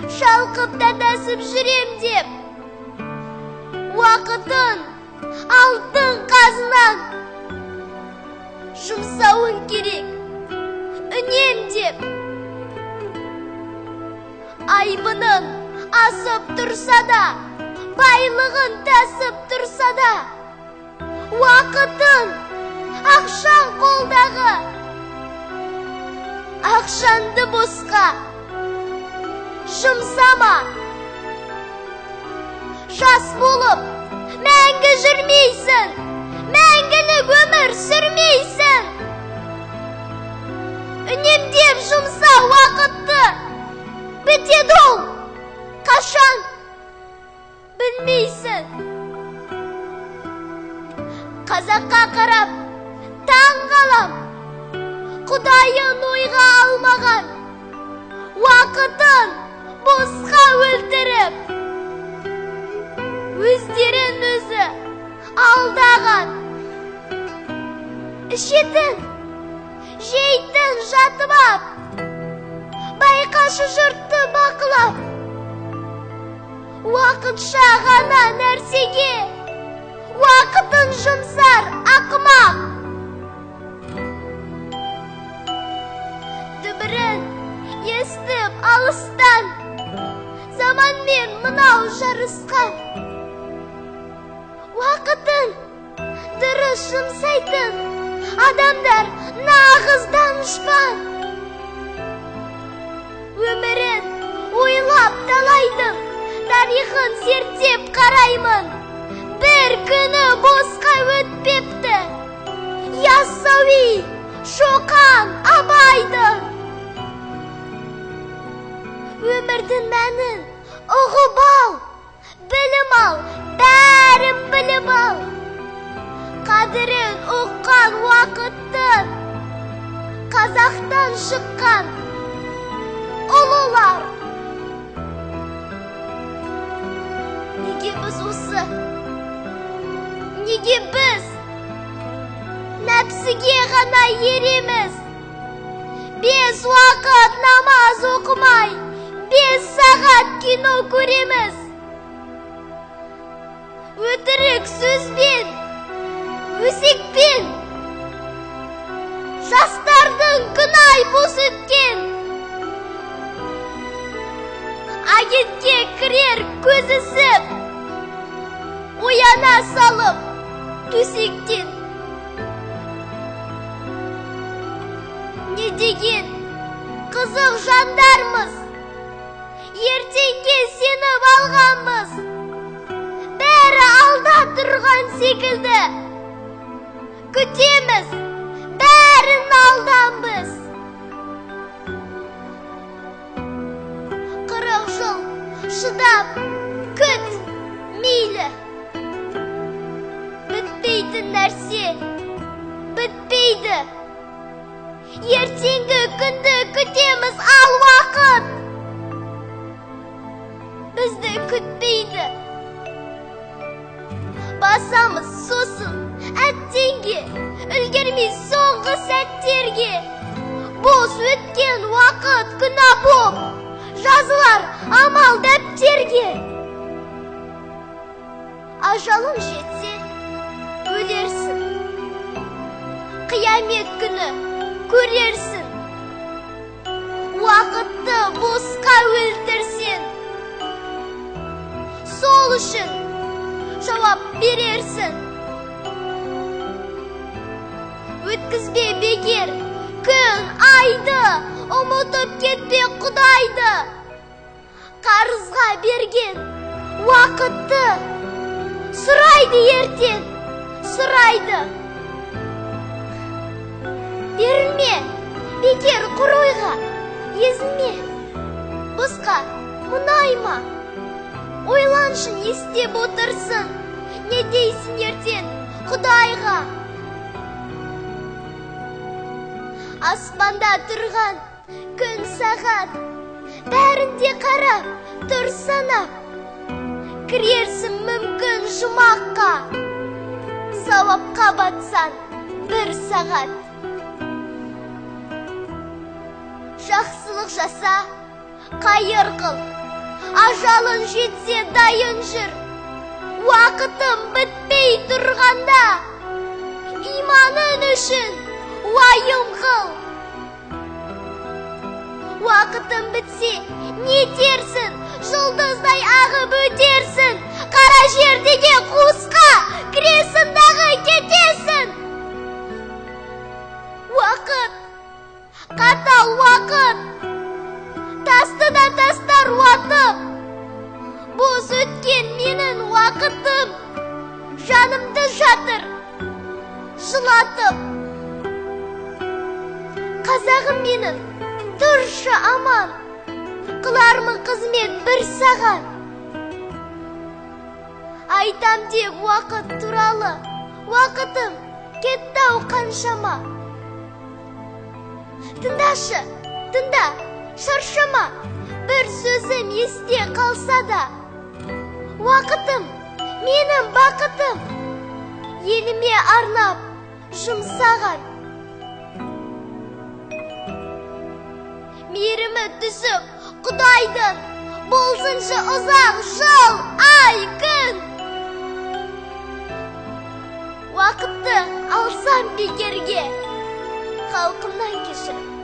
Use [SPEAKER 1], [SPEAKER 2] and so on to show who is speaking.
[SPEAKER 1] шалқып тәтәсіп жүрем деп. Уақытын алтын қазынан жұмсауын керек, үнемдеп. Айбының асып тұрса да, байлығын тәсіп тұрса да, уақытын ақшаң қолдағы, ақшанды босқа жұмсама. Жас болып мәңгі жүрмейсің, мәңгілік өмір сүрмейсің. Үнемдеп жұмса уақытты, бітеді ол қашан білмейсің. Қазаққа қарап таң қалам, Құдайын ойға алмаған, уақытын босқа өлтіріп, өздерін өзі алдаған. Ішетін, жейтін жатып ап, байқашы жұртты бақылап. Уақытша ғана нәрсеге уақытын жұмсар ақымақ. Дүбірін естіп алыстан, заманмен мынау жарысқан. Уақытын дұрыс жұмсайтын адамдар нағыз данышпан. Өмірін ойлап талайдың, тарихын зерттеп қараймын. Бір күні босқа өтпепті, Яссауи, Шоқан, Абайдың. Өмірдің мәнін ұғып ал, білім ал, бәрін біліп ал. Қадірін ұққан уақыттың, қазақтан шыққан ұлылар. Неге біз осы? Неге біз нәпсіге ғана ереміз? 5 уақыт намаз оқымай, 5 сағат кино көреміз. Өтірік сөзбен, өсекпен жастардың күнай бос өткен. Агентке кірер көзісіп, ояна салып төсектен. Не деген қызық жандармыз, ертеңге сеніп алғанбыз. Бәрі алда тұрған секілді, күтеміз, бәрін алданбыз. 40 жыл шыдап күт, мейлі. Бітпейтін нәрсе бітпейді. Ертеңгі күнді күтеміз, ал уақыт бізді күтпейді. Басамыз сосын әттенге, үлгермей соңғы сәттерге. Бос өткен уақыт күнә боп жазылар амал дәптерге. Ажалың жетсе өлерсің, қиямет күні көрерсің. Уақытты босқа өлтірсен, сол үшін жауап берерсің. Өткізбе бекер күн айды, ұмытып кетпе Құдайды. Қарызға берген уақытты сұрайды ертең, сұрайды. Берілме бекер құр ойға, езілме босқа мұнайма. Ойланшы, не істеп отырсың, не дейсің ертең Құдайға. Аспанда тұрған күн сағат, бәрінде қарап тұр санап. Кірерсің мүмкін жұмаққа, сауапқа батсан 1 сағат. Жақсылық жаса, қайыр қыл, ажалың жетсе дайын жүр. Уақытым бітпей тұрғанда, иманың үшін уайым қыл. Уақытым бітсе, не терсін, жұлдыздай ағып өтерсін. Қара жер деген қуысқа кіресін дағы кетесін. Уақыт, қатал уақыт, тасты да тастар уатып. Бос өткен менің уақытым, жанымды жатыр жылатып. Қазағым менің, тұршы аман, қылармын қызмет бір саған. Айтам деп уақыт туралы, уақытым кетті-ау қаншама. Тыңдашы, тыңда, шаршама, бір сөзім есте қалса да. Уақытым, менің бақытым, еліме арнап жұмсаған. Мейірімі түсіп Құдайдың, болсыншы ұзақ жыл, ай, күн. Уақытты алсам бекерге, халқымнан кешір.